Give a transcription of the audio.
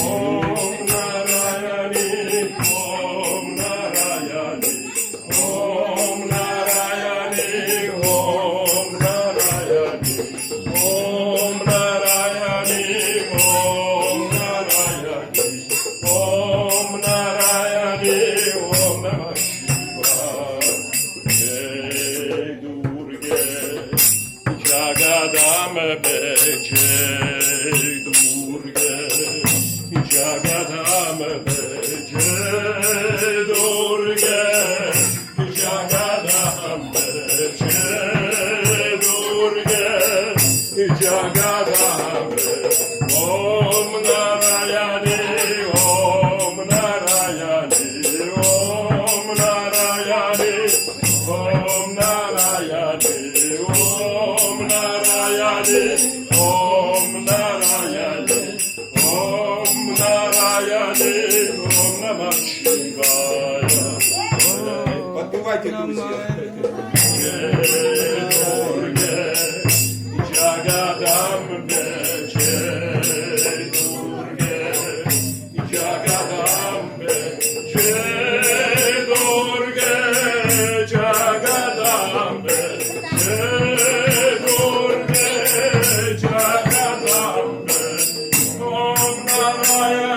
Om Narayani, Om Narayani, Om Narayani, Om Narayani, Om Narayani, Om Narayani, Om Narayani, Om Namah Shivaya. Jai Durga, Jagadambe, Jai Durga, Jagadambe, Jai Durga, Jagadambe, Jai Durga, Jagadambe. Om Narayani, Om Narayani, Om Narayani, Om Narayani, Om Narayani, Om Narayani, Om Narayani, Om Namah Shivaya. Подпевайте, друзья. Jai Durga, Jagadambe, Jai Durga, Jagadambe, Jai Durga, Jagadambe, Jai Durga, Jagadambe. Om Narayani.